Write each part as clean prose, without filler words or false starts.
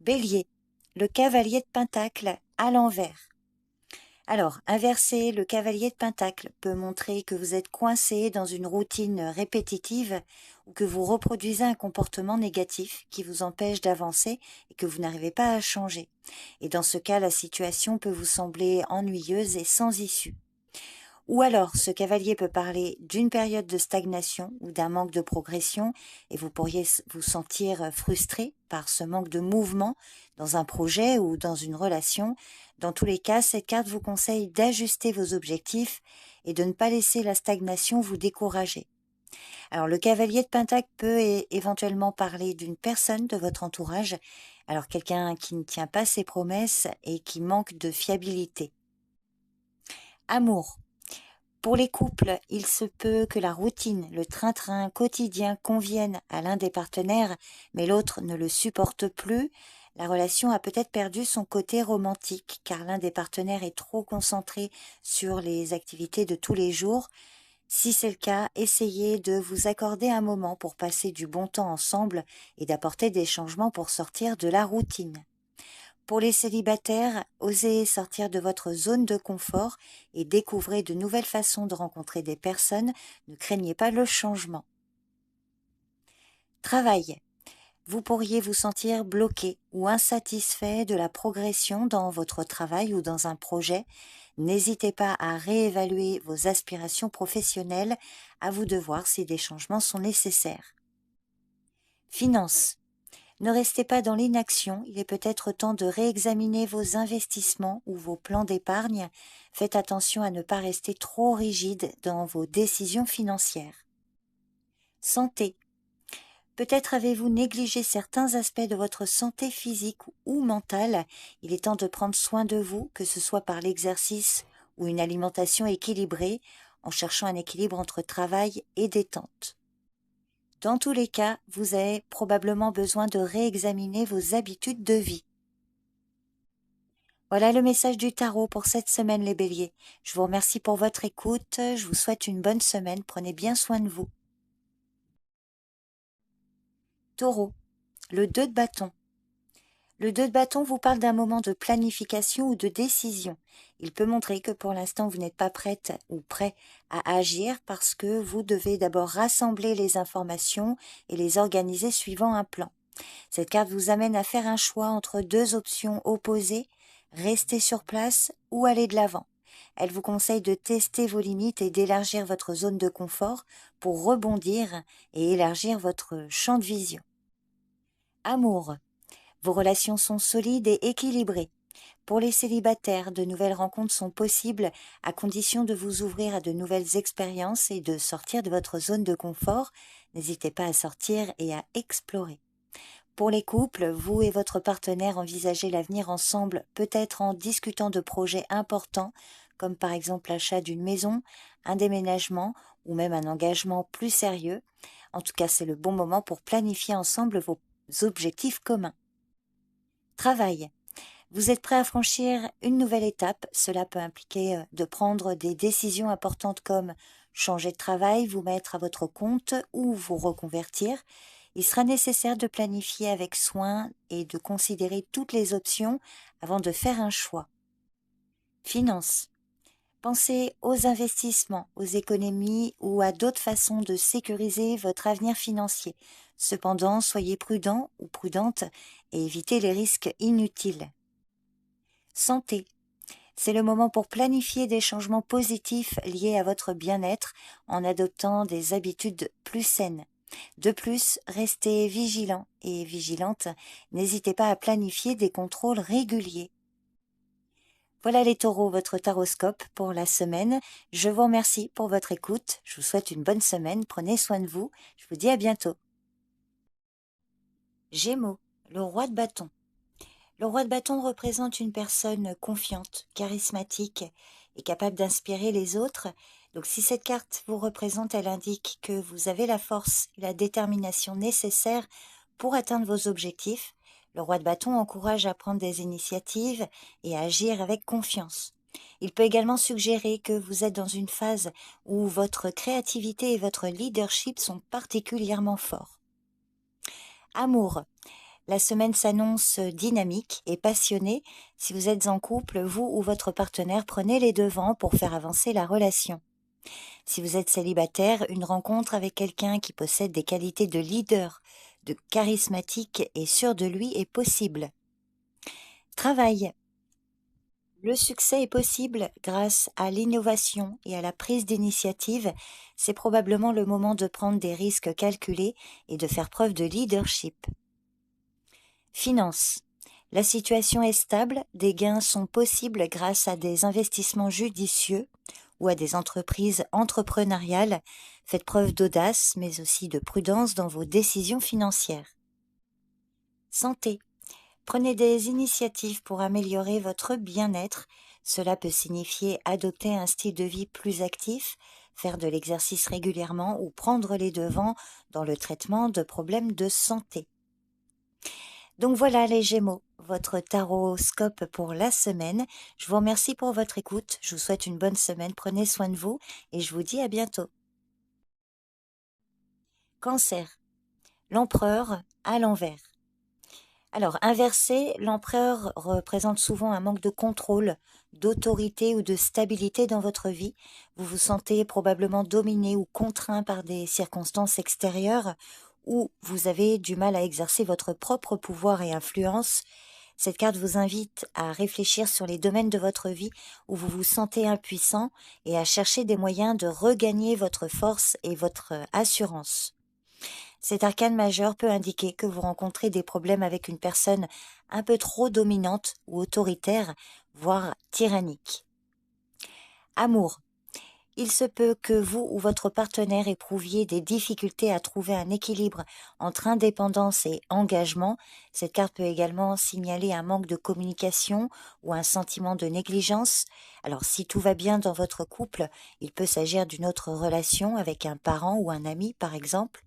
Bélier, le cavalier de Pentacle à l'envers. Alors, inverser le cavalier de Pentacle peut montrer que vous êtes coincé dans une routine répétitive ou que vous reproduisez un comportement négatif qui vous empêche d'avancer et que vous n'arrivez pas à changer. Et dans ce cas, la situation peut vous sembler ennuyeuse et sans issue. Ou alors, ce cavalier peut parler d'une période de stagnation ou d'un manque de progression et vous pourriez vous sentir frustré par ce manque de mouvement dans un projet ou dans une relation. Dans tous les cas, cette carte vous conseille d'ajuster vos objectifs et de ne pas laisser la stagnation vous décourager. Alors, le cavalier de Pentacle peut éventuellement parler d'une personne de votre entourage, alors quelqu'un qui ne tient pas ses promesses et qui manque de fiabilité. Amour. Pour les couples, il se peut que la routine, le train-train quotidien conviennent à l'un des partenaires, mais l'autre ne le supporte plus. La relation a peut-être perdu son côté romantique, car l'un des partenaires est trop concentré sur les activités de tous les jours. Si c'est le cas, essayez de vous accorder un moment pour passer du bon temps ensemble et d'apporter des changements pour sortir de la routine. Pour les célibataires, osez sortir de votre zone de confort et découvrez de nouvelles façons de rencontrer des personnes. Ne craignez pas le changement. Travail. Vous pourriez vous sentir bloqué ou insatisfait de la progression dans votre travail ou dans un projet. N'hésitez pas à réévaluer vos aspirations professionnelles. À vous de voir si des changements sont nécessaires. Finances. Ne restez pas dans l'inaction, il est peut-être temps de réexaminer vos investissements ou vos plans d'épargne. Faites attention à ne pas rester trop rigide dans vos décisions financières. Santé. Peut-être avez-vous négligé certains aspects de votre santé physique ou mentale. Il est temps de prendre soin de vous, que ce soit par l'exercice ou une alimentation équilibrée, en cherchant un équilibre entre travail et détente. Dans tous les cas, vous avez probablement besoin de réexaminer vos habitudes de vie. Voilà le message du tarot pour cette semaine, les béliers. Je vous remercie pour votre écoute, je vous souhaite une bonne semaine, prenez bien soin de vous. Taureau, le 2 de bâton. Le 2 de bâton vous parle d'un moment de planification ou de décision. Il peut montrer que pour l'instant vous n'êtes pas prête ou prêt à agir parce que vous devez d'abord rassembler les informations et les organiser suivant un plan. Cette carte vous amène à faire un choix entre deux options opposées, rester sur place ou aller de l'avant. Elle vous conseille de tester vos limites et d'élargir votre zone de confort pour rebondir et élargir votre champ de vision. Amour. Vos relations sont solides et équilibrées. Pour les célibataires, de nouvelles rencontres sont possibles à condition de vous ouvrir à de nouvelles expériences et de sortir de votre zone de confort. N'hésitez pas à sortir et à explorer. Pour les couples, vous et votre partenaire envisagez l'avenir ensemble, peut-être en discutant de projets importants, comme par exemple l'achat d'une maison, un déménagement ou même un engagement plus sérieux. En tout cas, c'est le bon moment pour planifier ensemble vos objectifs communs. Travail. Vous êtes prêt à franchir une nouvelle étape. Cela peut impliquer de prendre des décisions importantes comme changer de travail, vous mettre à votre compte ou vous reconvertir. Il sera nécessaire de planifier avec soin et de considérer toutes les options avant de faire un choix. Finances. Pensez aux investissements, aux économies ou à d'autres façons de sécuriser votre avenir financier. Cependant, soyez prudent ou prudente et évitez les risques inutiles. Santé. C'est le moment pour planifier des changements positifs liés à votre bien-être en adoptant des habitudes plus saines. De plus, restez vigilant et vigilante. N'hésitez pas à planifier des contrôles réguliers. Voilà les taureaux, votre taroscope pour la semaine. Je vous remercie pour votre écoute. Je vous souhaite une bonne semaine. Prenez soin de vous. Je vous dis à bientôt. Gémeaux, le roi de bâton. Le roi de bâton représente une personne confiante, charismatique et capable d'inspirer les autres. Donc si cette carte vous représente, elle indique que vous avez la force et la détermination nécessaires pour atteindre vos objectifs. Le roi de bâton encourage à prendre des initiatives et à agir avec confiance. Il peut également suggérer que vous êtes dans une phase où votre créativité et votre leadership sont particulièrement forts. Amour. La semaine s'annonce dynamique et passionnée. Si vous êtes en couple, vous ou votre partenaire prenez les devants pour faire avancer la relation. Si vous êtes célibataire, une rencontre avec quelqu'un qui possède des qualités de leader, de charismatique et sûr de lui est possible. Travail. Le succès est possible grâce à l'innovation et à la prise d'initiative. C'est probablement le moment de prendre des risques calculés et de faire preuve de leadership. Finances. La situation est stable, des gains sont possibles grâce à des investissements judicieux ou à des entreprises entrepreneuriales. Faites preuve d'audace, mais aussi de prudence dans vos décisions financières. Santé. Prenez des initiatives pour améliorer votre bien-être. Cela peut signifier adopter un style de vie plus actif, faire de l'exercice régulièrement ou prendre les devants dans le traitement de problèmes de santé. Donc voilà les Gémeaux, votre tarot-scope pour la semaine. Je vous remercie pour votre écoute, je vous souhaite une bonne semaine, prenez soin de vous et je vous dis à bientôt. Cancer, l'empereur à l'envers. Alors, inversé, l'empereur représente souvent un manque de contrôle, d'autorité ou de stabilité dans votre vie. Vous vous sentez probablement dominé ou contraint par des circonstances extérieures ou vous avez du mal à exercer votre propre pouvoir et influence. Cette carte vous invite à réfléchir sur les domaines de votre vie où vous vous sentez impuissant et à chercher des moyens de regagner votre force et votre assurance. Cet arcane majeur peut indiquer que vous rencontrez des problèmes avec une personne un peu trop dominante ou autoritaire, voire tyrannique. Amour. Il se peut que vous ou votre partenaire éprouviez des difficultés à trouver un équilibre entre indépendance et engagement. Cette carte peut également signaler un manque de communication ou un sentiment de négligence. Alors si tout va bien dans votre couple, il peut s'agir d'une autre relation avec un parent ou un ami par exemple.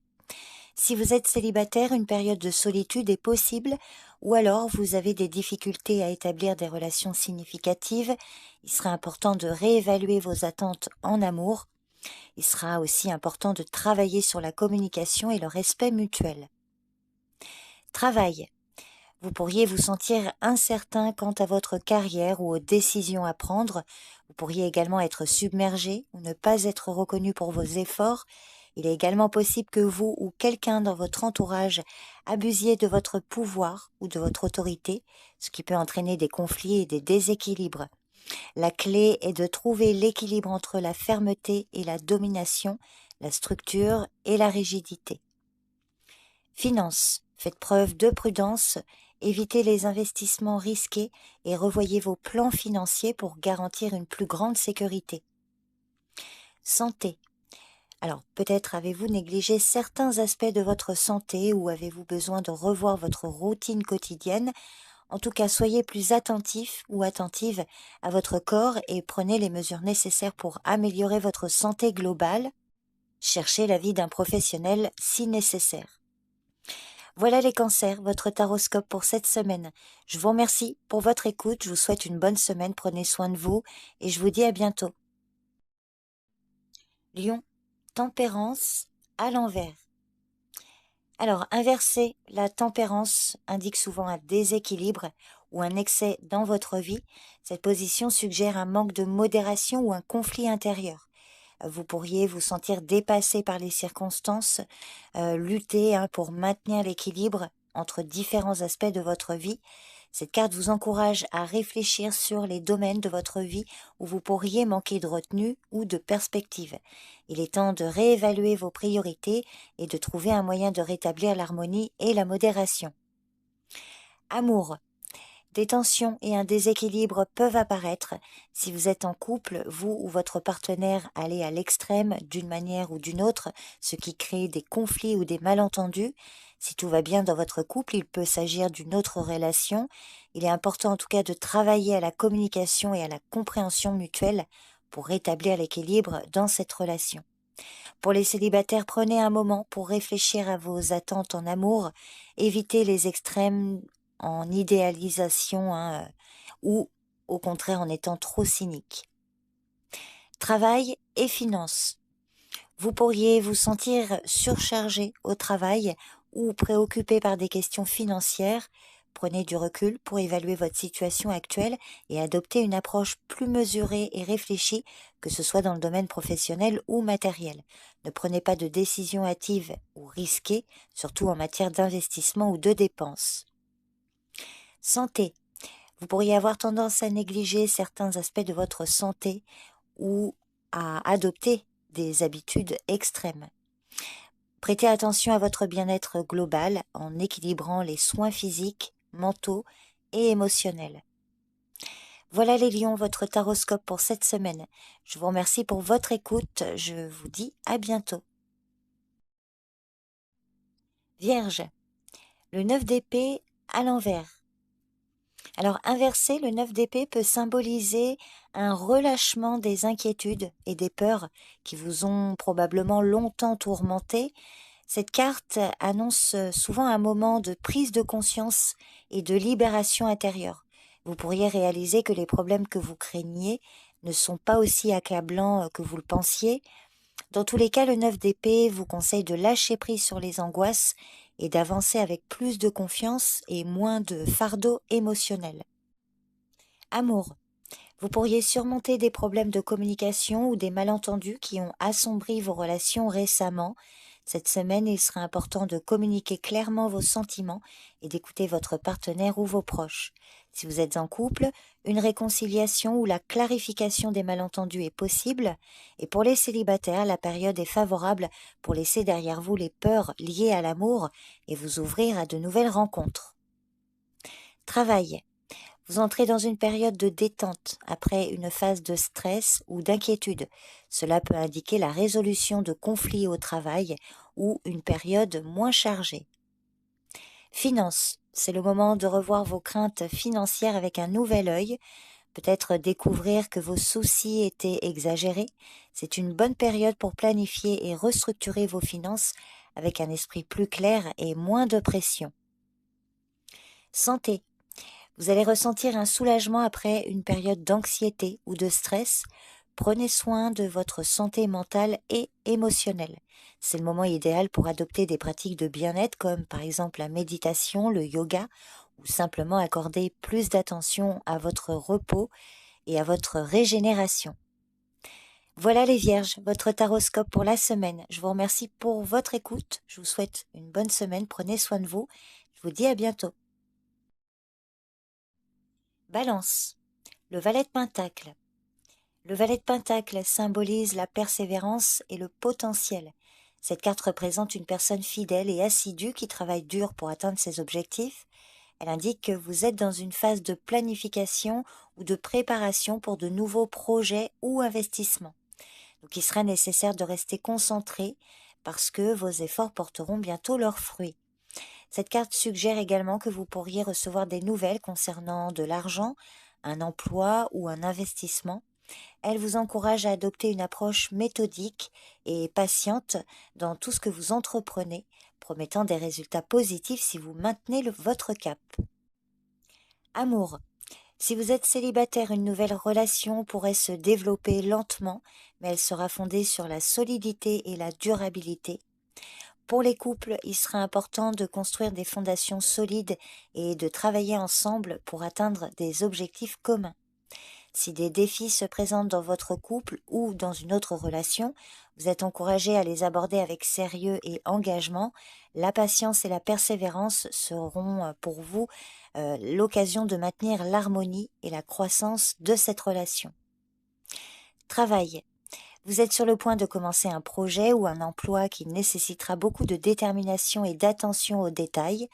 Si vous êtes célibataire, une période de solitude est possible ou alors vous avez des difficultés à établir des relations significatives. Il sera important de réévaluer vos attentes en amour. Il sera aussi important de travailler sur la communication et le respect mutuel. Travail. Vous pourriez vous sentir incertain quant à votre carrière ou aux décisions à prendre. Vous pourriez également être submergé ou ne pas être reconnu pour vos efforts. Il est également possible que vous ou quelqu'un dans votre entourage abusiez de votre pouvoir ou de votre autorité, ce qui peut entraîner des conflits et des déséquilibres. La clé est de trouver l'équilibre entre la fermeté et la domination, la structure et la rigidité. Finances. Faites preuve de prudence, évitez les investissements risqués et revoyez vos plans financiers pour garantir une plus grande sécurité. Santé. Alors, peut-être avez-vous négligé certains aspects de votre santé ou avez-vous besoin de revoir votre routine quotidienne. En tout cas, soyez plus attentif ou attentive à votre corps et prenez les mesures nécessaires pour améliorer votre santé globale. Cherchez l'avis d'un professionnel si nécessaire. Voilà les cancers, votre taroscope pour cette semaine. Je vous remercie pour votre écoute, je vous souhaite une bonne semaine, prenez soin de vous et je vous dis à bientôt. Lion, tempérance à l'envers. Alors, inverser la tempérance indique souvent un déséquilibre ou un excès dans votre vie. Cette position suggère un manque de modération ou un conflit intérieur. Vous pourriez vous sentir dépassé par les circonstances, lutter pour maintenir l'équilibre entre différents aspects de votre vie. Cette carte vous encourage à réfléchir sur les domaines de votre vie où vous pourriez manquer de retenue ou de perspective. Il est temps de réévaluer vos priorités et de trouver un moyen de rétablir l'harmonie et la modération. Amour. Des tensions et un déséquilibre peuvent apparaître. Si vous êtes en couple, vous ou votre partenaire allez à l'extrême d'une manière ou d'une autre, ce qui crée des conflits ou des malentendus. Si tout va bien dans votre couple, il peut s'agir d'une autre relation. Il est important en tout cas de travailler à la communication et à la compréhension mutuelle pour rétablir l'équilibre dans cette relation. Pour les célibataires, prenez un moment pour réfléchir à vos attentes en amour, évitez les extrêmes en idéalisation ou au contraire en étant trop cynique. Travail et finances. Vous pourriez vous sentir surchargé au travail ou préoccupé par des questions financières, prenez du recul pour évaluer votre situation actuelle et adopter une approche plus mesurée et réfléchie, que ce soit dans le domaine professionnel ou matériel. Ne prenez pas de décisions hâtives ou risquées, surtout en matière d'investissement ou de dépenses. Santé. Vous pourriez avoir tendance à négliger certains aspects de votre santé ou à adopter des habitudes extrêmes. Prêtez attention à votre bien-être global en équilibrant les soins physiques, mentaux et émotionnels. Voilà les lions, votre taroscope pour cette semaine. Je vous remercie pour votre écoute. Je vous dis à bientôt. Vierge, le 9 d'épée à l'envers. Alors inverser le 9 d'épée peut symboliser un relâchement des inquiétudes et des peurs qui vous ont probablement longtemps tourmenté. Cette carte annonce souvent un moment de prise de conscience et de libération intérieure. Vous pourriez réaliser que les problèmes que vous craignez ne sont pas aussi accablants que vous le pensiez. Dans tous les cas, le 9 d'épée vous conseille de lâcher prise sur les angoisses et d'avancer avec plus de confiance et moins de fardeau émotionnel. Amour. Vous pourriez surmonter des problèmes de communication ou des malentendus qui ont assombri vos relations récemment. Cette semaine, il sera important de communiquer clairement vos sentiments et d'écouter votre partenaire ou vos proches. Si vous êtes en couple, une réconciliation ou la clarification des malentendus est possible. Et pour les célibataires, la période est favorable pour laisser derrière vous les peurs liées à l'amour et vous ouvrir à de nouvelles rencontres. Travail. Vous entrez dans une période de détente après une phase de stress ou d'inquiétude. Cela peut indiquer la résolution de conflits au travail ou une période moins chargée. Finances. C'est le moment de revoir vos craintes financières avec un nouvel œil, peut-être découvrir que vos soucis étaient exagérés. C'est une bonne période pour planifier et restructurer vos finances avec un esprit plus clair et moins de pression. Santé. Vous allez ressentir un soulagement après une période d'anxiété ou de stress. Prenez soin de votre santé mentale et émotionnelle. C'est le moment idéal pour adopter des pratiques de bien-être comme par exemple la méditation, le yoga ou simplement accorder plus d'attention à votre repos et à votre régénération. Voilà les Vierges, votre taroscope pour la semaine. Je vous remercie pour votre écoute. Je vous souhaite une bonne semaine. Prenez soin de vous. Je vous dis à bientôt. Balance. Le valet de Pentacle. Le valet de Pentacle symbolise la persévérance et le potentiel. Cette carte représente une personne fidèle et assidue qui travaille dur pour atteindre ses objectifs. Elle indique que vous êtes dans une phase de planification ou de préparation pour de nouveaux projets ou investissements. Donc il sera nécessaire de rester concentré parce que vos efforts porteront bientôt leurs fruits. Cette carte suggère également que vous pourriez recevoir des nouvelles concernant de l'argent, un emploi ou un investissement. Elle vous encourage à adopter une approche méthodique et patiente dans tout ce que vous entreprenez, promettant des résultats positifs si vous maintenez votre cap. Amour. Si vous êtes célibataire, une nouvelle relation pourrait se développer lentement, mais elle sera fondée sur la solidité et la durabilité. Pour les couples, il sera important de construire des fondations solides et de travailler ensemble pour atteindre des objectifs communs. Si des défis se présentent dans votre couple ou dans une autre relation, vous êtes encouragé à les aborder avec sérieux et engagement. La patience et la persévérance seront pour vous l'occasion de maintenir l'harmonie et la croissance de cette relation. Travail. Vous êtes sur le point de commencer un projet ou un emploi qui nécessitera beaucoup de détermination et d'attention aux détails.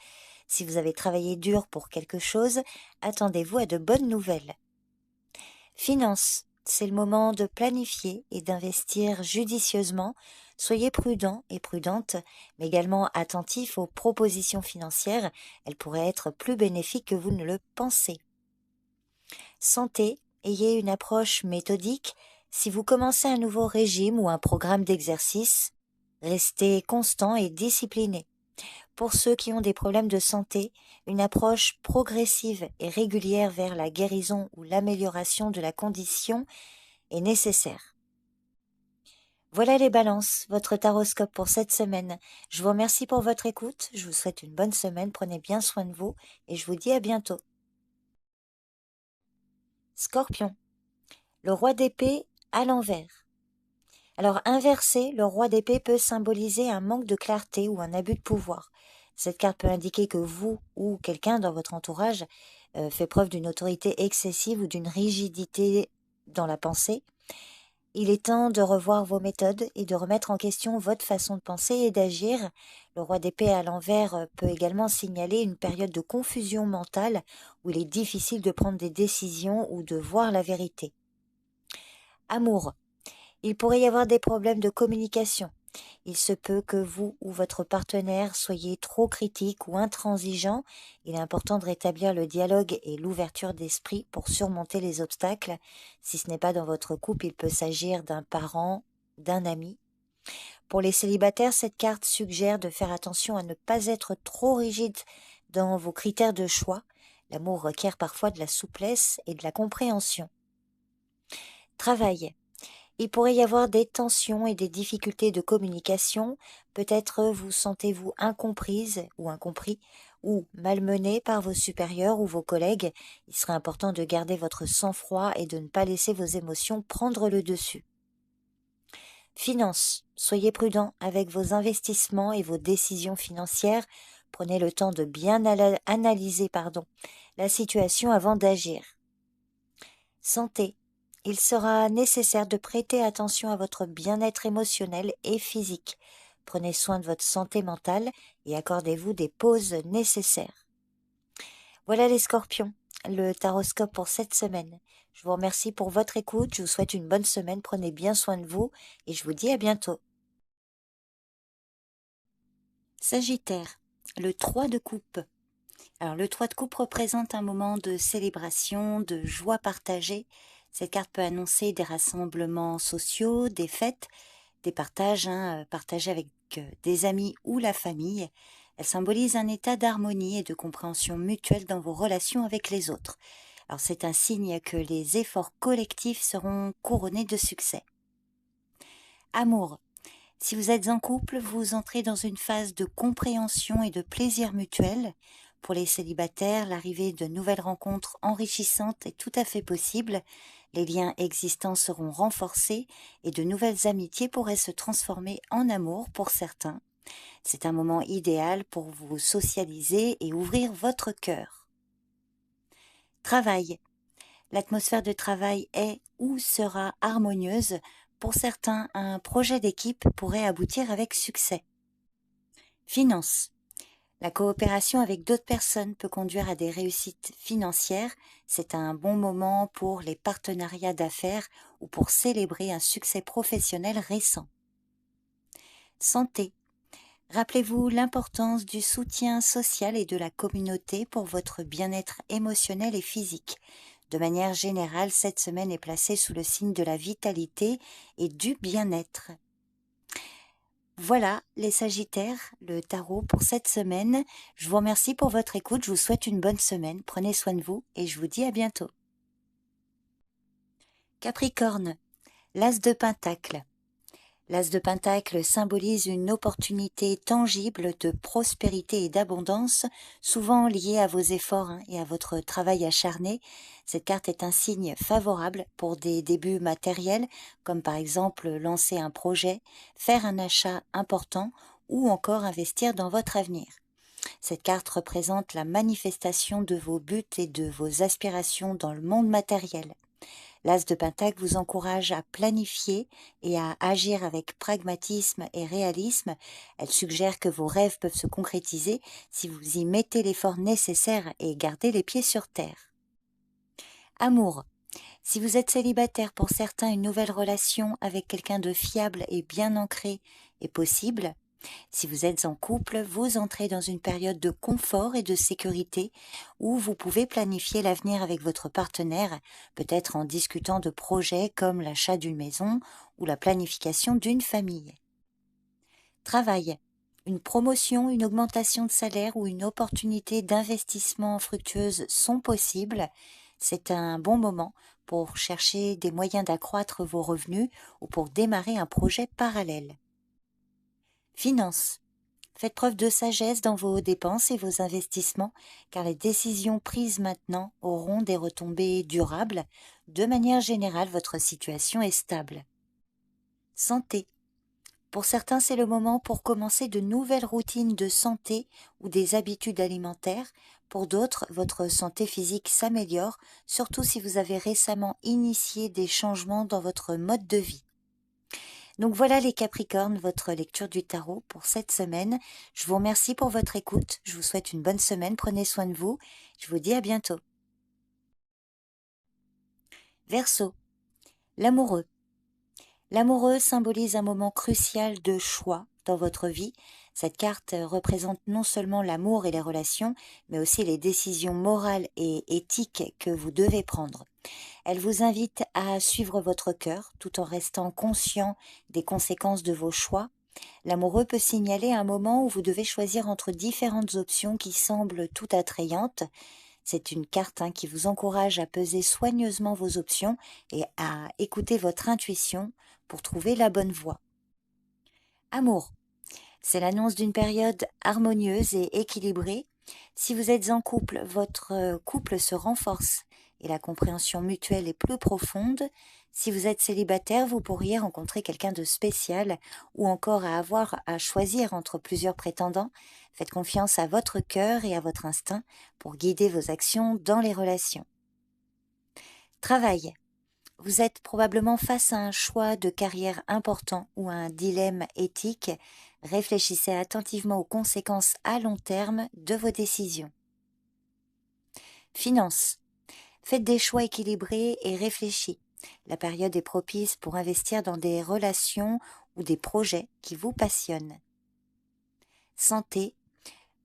Si vous avez travaillé dur pour quelque chose, attendez-vous à de bonnes nouvelles. Finances, c'est le moment de planifier et d'investir judicieusement. Soyez prudent et prudente, mais également attentif aux propositions financières. Elles pourraient être plus bénéfiques que vous ne le pensez. Santé, ayez une approche méthodique. Si vous commencez un nouveau régime ou un programme d'exercice, restez constant et discipliné. Pour ceux qui ont des problèmes de santé, une approche progressive et régulière vers la guérison ou l'amélioration de la condition est nécessaire. Voilà les balances, votre taroscope pour cette semaine. Je vous remercie pour votre écoute, je vous souhaite une bonne semaine, prenez bien soin de vous et je vous dis à bientôt. Scorpion, le roi d'épée à l'envers. Alors inversé, le roi d'épée peut symboliser un manque de clarté ou un abus de pouvoir. Cette carte peut indiquer que vous ou quelqu'un dans votre entourage fait preuve d'une autorité excessive ou d'une rigidité dans la pensée. Il est temps de revoir vos méthodes et de remettre en question votre façon de penser et d'agir. Le roi d'épée à l'envers peut également signaler une période de confusion mentale où il est difficile de prendre des décisions ou de voir la vérité. Amour. Il pourrait y avoir des problèmes de communication. Il se peut que vous ou votre partenaire soyez trop critique ou intransigeant. Il est important de rétablir le dialogue et l'ouverture d'esprit pour surmonter les obstacles. Si ce n'est pas dans votre couple, il peut s'agir d'un parent, d'un ami. Pour les célibataires, cette carte suggère de faire attention à ne pas être trop rigide dans vos critères de choix. L'amour requiert parfois de la souplesse et de la compréhension. Travail. Il pourrait y avoir des tensions et des difficultés de communication. Peut-être vous sentez-vous incomprise ou incompris ou malmené par vos supérieurs ou vos collègues. Il serait important de garder votre sang-froid et de ne pas laisser vos émotions prendre le dessus. Finances. Soyez prudent avec vos investissements et vos décisions financières. Prenez le temps de bien analyser la situation avant d'agir. Santé. Il sera nécessaire de prêter attention à votre bien-être émotionnel et physique. Prenez soin de votre santé mentale et accordez-vous des pauses nécessaires. Voilà les scorpions, le taroscope pour cette semaine. Je vous remercie pour votre écoute, je vous souhaite une bonne semaine, prenez bien soin de vous et je vous dis à bientôt. Sagittaire, le 3 de coupe. Alors le 3 de coupe représente un moment de célébration, de joie partagée. Cette carte peut annoncer des rassemblements sociaux, des fêtes, des partages, partagés avec des amis ou la famille. Elle symbolise un état d'harmonie et de compréhension mutuelle dans vos relations avec les autres. Alors c'est un signe que les efforts collectifs seront couronnés de succès. Amour. Si vous êtes en couple, vous entrez dans une phase de compréhension et de plaisir mutuel. Pour les célibataires, l'arrivée de nouvelles rencontres enrichissantes est tout à fait possible. Les liens existants seront renforcés et de nouvelles amitiés pourraient se transformer en amour pour certains. C'est un moment idéal pour vous socialiser et ouvrir votre cœur. Travail. L'atmosphère de travail est ou sera harmonieuse. Pour certains, un projet d'équipe pourrait aboutir avec succès. Finances. La coopération avec d'autres personnes peut conduire à des réussites financières. C'est un bon moment pour les partenariats d'affaires ou pour célébrer un succès professionnel récent. Santé. Rappelez-vous l'importance du soutien social et de la communauté pour votre bien-être émotionnel et physique. De manière générale, cette semaine est placée sous le signe de la vitalité et du bien-être. Voilà les Sagittaires, le tarot pour cette semaine. Je vous remercie pour votre écoute, je vous souhaite une bonne semaine, prenez soin de vous et je vous dis à bientôt. Capricorne, l'As de Pentacle. L'As de Pentacle symbolise une opportunité tangible de prospérité et d'abondance, souvent liée à vos efforts et à votre travail acharné. Cette carte est un signe favorable pour des débuts matériels, comme par exemple lancer un projet, faire un achat important ou encore investir dans votre avenir. Cette carte représente la manifestation de vos buts et de vos aspirations dans le monde matériel. L'As de Pentacle vous encourage à planifier et à agir avec pragmatisme et réalisme. Elle suggère que vos rêves peuvent se concrétiser si vous y mettez l'effort nécessaire et gardez les pieds sur terre. Amour. Si vous êtes célibataire, pour certains, une nouvelle relation avec quelqu'un de fiable et bien ancré est possible. Si vous êtes en couple, vous entrez dans une période de confort et de sécurité où vous pouvez planifier l'avenir avec votre partenaire, peut-être en discutant de projets comme l'achat d'une maison ou la planification d'une famille. Travail. Une promotion, une augmentation de salaire ou une opportunité d'investissement fructueuse sont possibles. C'est un bon moment pour chercher des moyens d'accroître vos revenus ou pour démarrer un projet parallèle. Finances. Faites preuve de sagesse dans vos dépenses et vos investissements, car les décisions prises maintenant auront des retombées durables. De manière générale, votre situation est stable. Santé. Pour certains, c'est le moment pour commencer de nouvelles routines de santé ou des habitudes alimentaires. Pour d'autres, votre santé physique s'améliore, surtout si vous avez récemment initié des changements dans votre mode de vie. Donc voilà les Capricornes, votre lecture du tarot pour cette semaine. Je vous remercie pour votre écoute. Je vous souhaite une bonne semaine. Prenez soin de vous. Je vous dis à bientôt. Verseau. L'amoureux. L'amoureux symbolise un moment crucial de choix dans votre vie. Cette carte représente non seulement l'amour et les relations, mais aussi les décisions morales et éthiques que vous devez prendre. Elle vous invite à suivre votre cœur tout en restant conscient des conséquences de vos choix. L'amoureux peut signaler un moment où vous devez choisir entre différentes options qui semblent toutes attrayantes. C'est une carte qui vous encourage à peser soigneusement vos options et à écouter votre intuition pour trouver la bonne voie. Amour. C'est l'annonce d'une période harmonieuse et équilibrée. Si vous êtes en couple, votre couple se renforce et la compréhension mutuelle est plus profonde. Si vous êtes célibataire, vous pourriez rencontrer quelqu'un de spécial ou encore avoir à choisir entre plusieurs prétendants. Faites confiance à votre cœur et à votre instinct pour guider vos actions dans les relations. Travail. Vous êtes probablement face à un choix de carrière important ou à un dilemme éthique. Réfléchissez attentivement aux conséquences à long terme de vos décisions. Finances. Faites des choix équilibrés et réfléchis. La période est propice pour investir dans des relations ou des projets qui vous passionnent. Santé.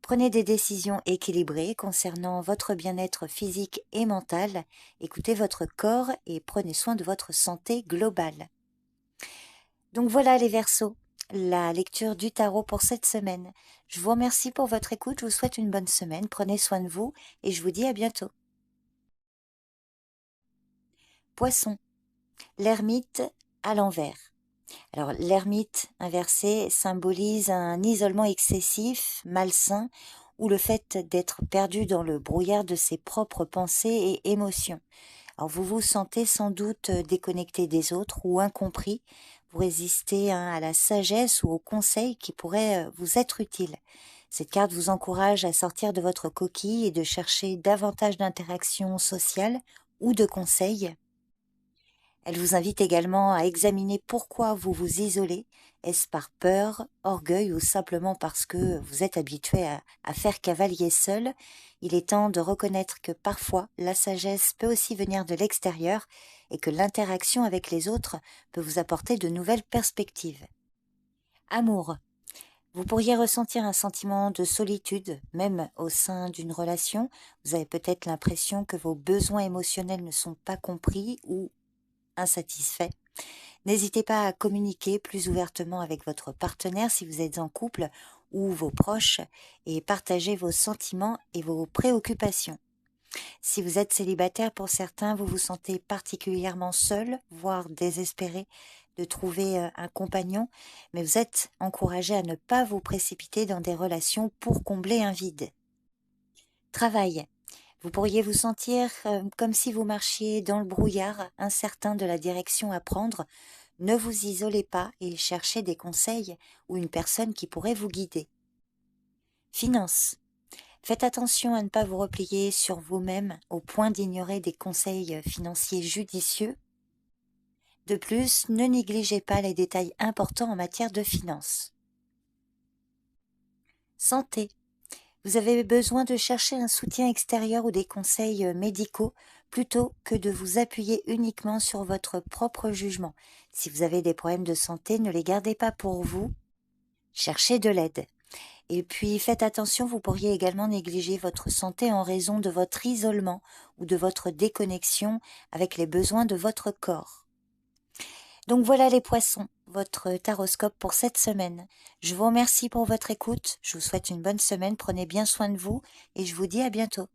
Prenez des décisions équilibrées concernant votre bien-être physique et mental. Écoutez votre corps et prenez soin de votre santé globale. Donc voilà les Verseaux, la lecture du tarot pour cette semaine. Je vous remercie pour votre écoute, je vous souhaite une bonne semaine, prenez soin de vous et je vous dis à bientôt. Poisson, l'ermite à l'envers. Alors l'ermite inversé symbolise un isolement excessif, malsain, ou le fait d'être perdu dans le brouillard de ses propres pensées et émotions. Alors vous vous sentez sans doute déconnecté des autres ou incompris. Vous résistez à la sagesse ou aux conseils qui pourraient vous être utiles. Cette carte vous encourage à sortir de votre coquille et de chercher davantage d'interactions sociales ou de conseils. Elle vous invite également à examiner pourquoi vous vous isolez. Est-ce par peur, orgueil ou simplement parce que vous êtes habitué à faire cavalier seul? Il est temps de reconnaître que parfois la sagesse peut aussi venir de l'extérieur et que l'interaction avec les autres peut vous apporter de nouvelles perspectives. Amour. Vous pourriez ressentir un sentiment de solitude, même au sein d'une relation. Vous avez peut-être l'impression que vos besoins émotionnels ne sont pas compris ou insatisfait. N'hésitez pas à communiquer plus ouvertement avec votre partenaire si vous êtes en couple ou vos proches et partagez vos sentiments et vos préoccupations. Si vous êtes célibataire, pour certains, vous vous sentez particulièrement seul, voire désespéré de trouver un compagnon, mais vous êtes encouragé à ne pas vous précipiter dans des relations pour combler un vide. Travail. Vous pourriez vous sentir comme si vous marchiez dans le brouillard, incertain de la direction à prendre. Ne vous isolez pas et cherchez des conseils ou une personne qui pourrait vous guider. Finances. Faites attention à ne pas vous replier sur vous-même au point d'ignorer des conseils financiers judicieux. De plus, ne négligez pas les détails importants en matière de finances. Santé. Vous avez besoin de chercher un soutien extérieur ou des conseils médicaux plutôt que de vous appuyer uniquement sur votre propre jugement. Si vous avez des problèmes de santé, ne les gardez pas pour vous. Cherchez de l'aide. Et puis faites attention, vous pourriez également négliger votre santé en raison de votre isolement ou de votre déconnexion avec les besoins de votre corps. Donc voilà les poissons, votre taroscope pour cette semaine. Je vous remercie pour votre écoute, je vous souhaite une bonne semaine, prenez bien soin de vous et je vous dis à bientôt.